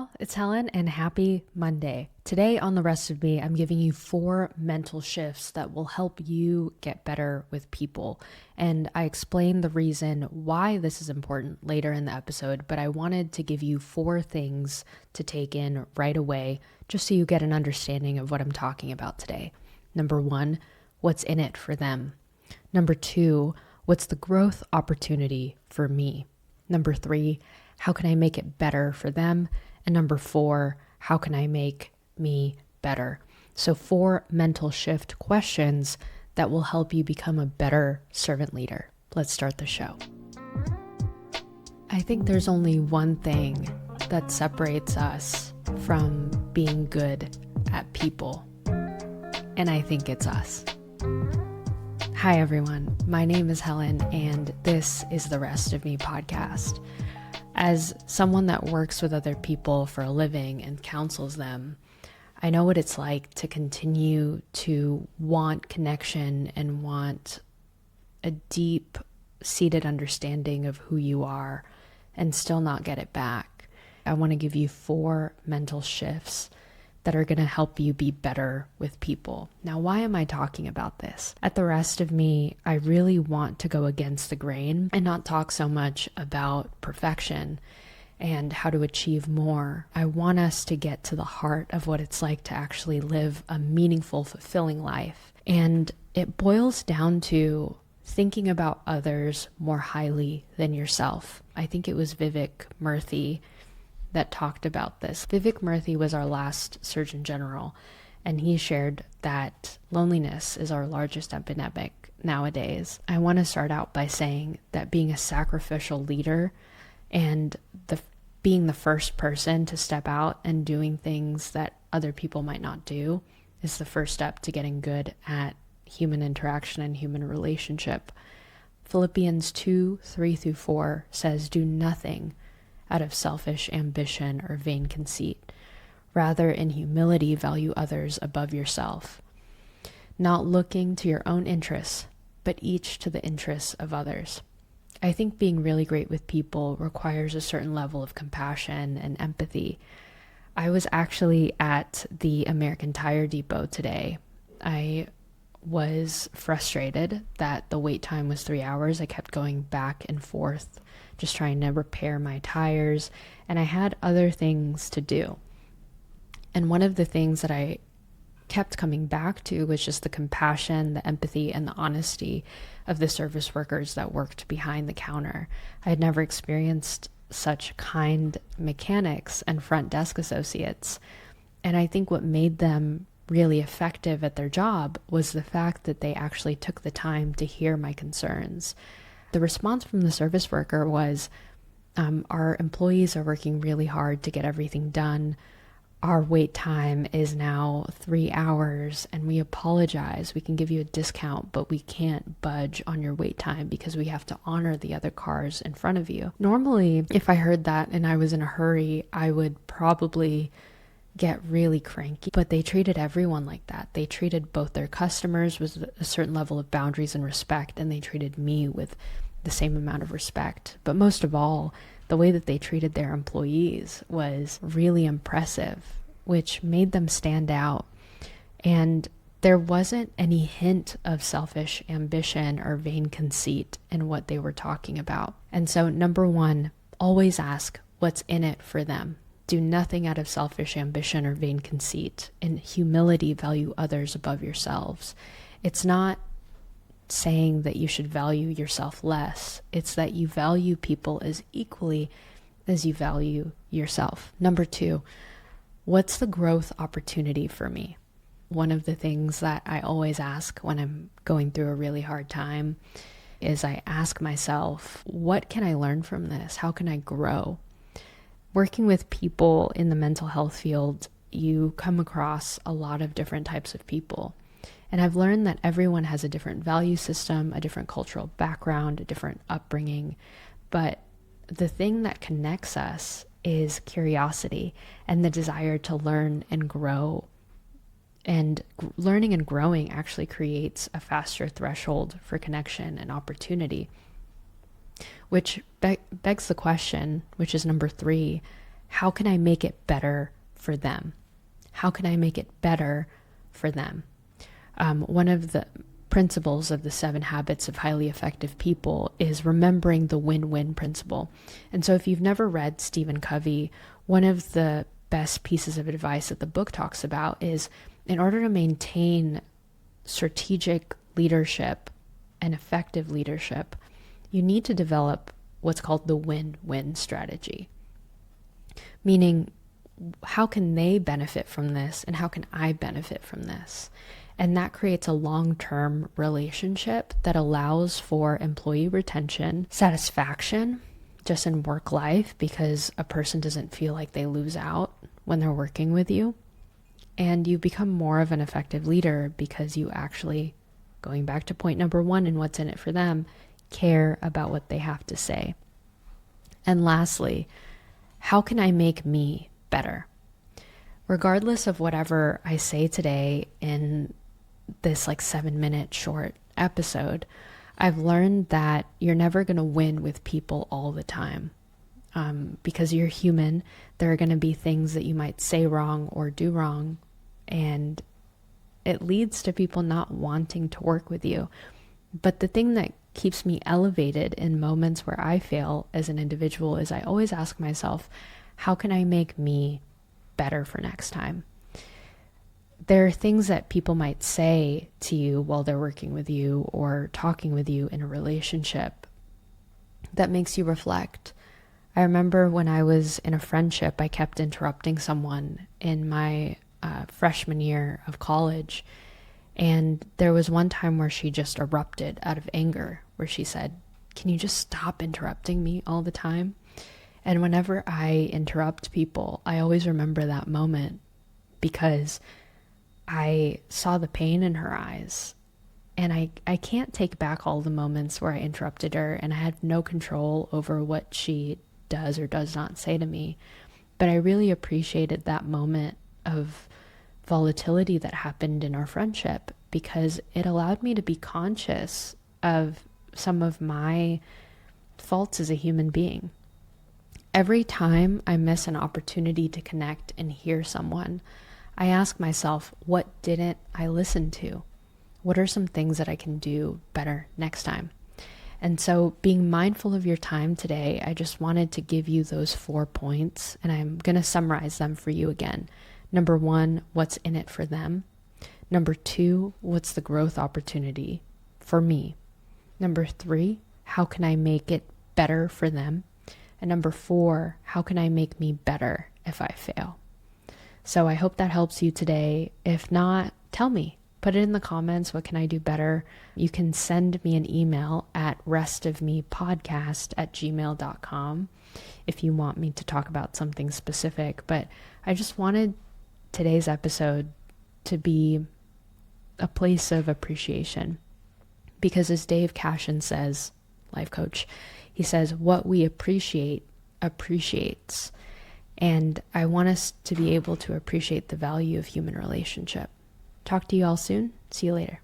y'all, it's Helen and happy Monday. Today on The Rest of Me, I'm giving you 4 mental shifts that will help you get better with people. And I explain the reason why this is important later in the episode, but I wanted to give you 4 things to take in right away, just so you get an understanding of what I'm talking about today. Number 1, what's in it for them? Number 2, what's the growth opportunity for me? Number 3, how can I make it better for them? And number 4, how can I make me better? So 4 mental shift questions that will help you become a better servant leader. Let's start the show. I think there's only one thing that separates us from being good at people, and I think it's us. Hi everyone, my name is Helen, and this is the Rest of Me podcast. As someone that works with other people for a living and counsels them, I know what it's like to continue to want connection and want a deep-seated understanding of who you are and still not get it back. I want to give you 4 mental shifts that are going to help you be better with people. Now, why am I talking about this? At the Rest of Me, I really want to go against the grain and not talk so much about perfection and how to achieve more. I want us to get to the heart of what it's like to actually live a meaningful, fulfilling life. And it boils down to thinking about others more highly than yourself. I think it was Vivek Murthy that talked about this. Vivek Murthy was our last Surgeon General, and he shared that loneliness is our largest epidemic nowadays. I want to start out by saying that being a sacrificial leader and being the first person to step out and doing things that other people might not do is the first step to getting good at human interaction and human relationship. Philippians 2:3-4 says, "Do nothing out of selfish ambition or vain conceit. Rather, in humility, value others above yourself, not looking to your own interests, but each to the interests of others." I think being really great with people requires a certain level of compassion and empathy. I was actually at the American Tire Depot today. I was frustrated that the wait time was 3 hours. I kept going back and forth, just trying to repair my tires, and I had other things to do. And one of the things that I kept coming back to was just the compassion, the empathy, and the honesty of the service workers that worked behind the counter. I had never experienced such kind mechanics and front desk associates. And I think what made them really effective at their job was the fact that they actually took the time to hear my concerns. The response from the service worker was, our employees are working really hard to get everything done. Our wait time is now 3 hours, and we apologize. We can give you a discount, but we can't budge on your wait time because we have to honor the other cars in front of you. Normally, if I heard that and I was in a hurry, I would probably get really cranky, but they treated everyone like that. They treated both their customers with a certain level of boundaries and respect, and they treated me with the same amount of respect. But most of all, the way that they treated their employees was really impressive, which made them stand out. And there wasn't any hint of selfish ambition or vain conceit in what they were talking about. And so, number 1, always ask what's in it for them. Do nothing out of selfish ambition or vain conceit. In humility, value others above yourselves. It's not saying that you should value yourself less. It's that you value people as equally as you value yourself. Number 2, what's the growth opportunity for me? One of the things that I always ask when I'm going through a really hard time is I ask myself, what can I learn from this? How can I grow? Working with people in the mental health field, you come across a lot of different types of people. And I've learned that everyone has a different value system, a different cultural background, a different upbringing. But the thing that connects us is curiosity and the desire to learn and grow. And learning and growing actually creates a faster threshold for connection and opportunity. Which begs the question, which is number 3, how can I make it better for them? How can I make it better for them? One of the principles of the 7 habits of highly effective people is remembering the win-win principle. And so if you've never read Stephen Covey, one of the best pieces of advice that the book talks about is, in order to maintain strategic leadership and effective leadership, you need to develop what's called the win-win strategy. Meaning, how can they benefit from this and how can I benefit from this? And that creates a long-term relationship that allows for employee retention, satisfaction, just in work life, because a person doesn't feel like they lose out when they're working with you. And you become more of an effective leader because you actually, going back to point number 1 and what's in it for them, care about what they have to say. And lastly, how can I make me better? Regardless of whatever I say today in this 7-minute short episode, I've learned that you're never going to win with people all the time. Because you're human, there are going to be things that you might say wrong or do wrong, and it leads to people not wanting to work with you. But the thing that keeps me elevated in moments where I fail as an individual is I always ask myself, how can I make me better for next time? There are things that people might say to you while they're working with you or talking with you in a relationship that makes you reflect. I remember when I was in a friendship, I kept interrupting someone in my freshman year of college. And there was one time where she just erupted out of anger, where she said, "Can you just stop interrupting me all the time?" And whenever I interrupt people, I always remember that moment because I saw the pain in her eyes. And I can't take back all the moments where I interrupted her and I had no control over what she does or does not say to me. But I really appreciated that moment of volatility that happened in our friendship because it allowed me to be conscious of some of my faults as a human being. Every time I miss an opportunity to connect and hear someone, I ask myself, what didn't I listen to? What are some things that I can do better next time? And so being mindful of your time today, I just wanted to give you those 4 points, and I'm going to summarize them for you again. Number 1, what's in it for them? Number 2, what's the growth opportunity for me? Number 3, how can I make it better for them? And number 4, how can I make me better if I fail? So I hope that helps you today. If not, tell me. Put it in the comments. What can I do better? You can send me an email at restofmepodcast@gmail.com if you want me to talk about something specific. But I just wanted today's episode to be a place of appreciation. Because as Dave Cashin says, life coach, he says, what we appreciate appreciates. And I want us to be able to appreciate the value of human relationship. Talk to you all soon. See you later.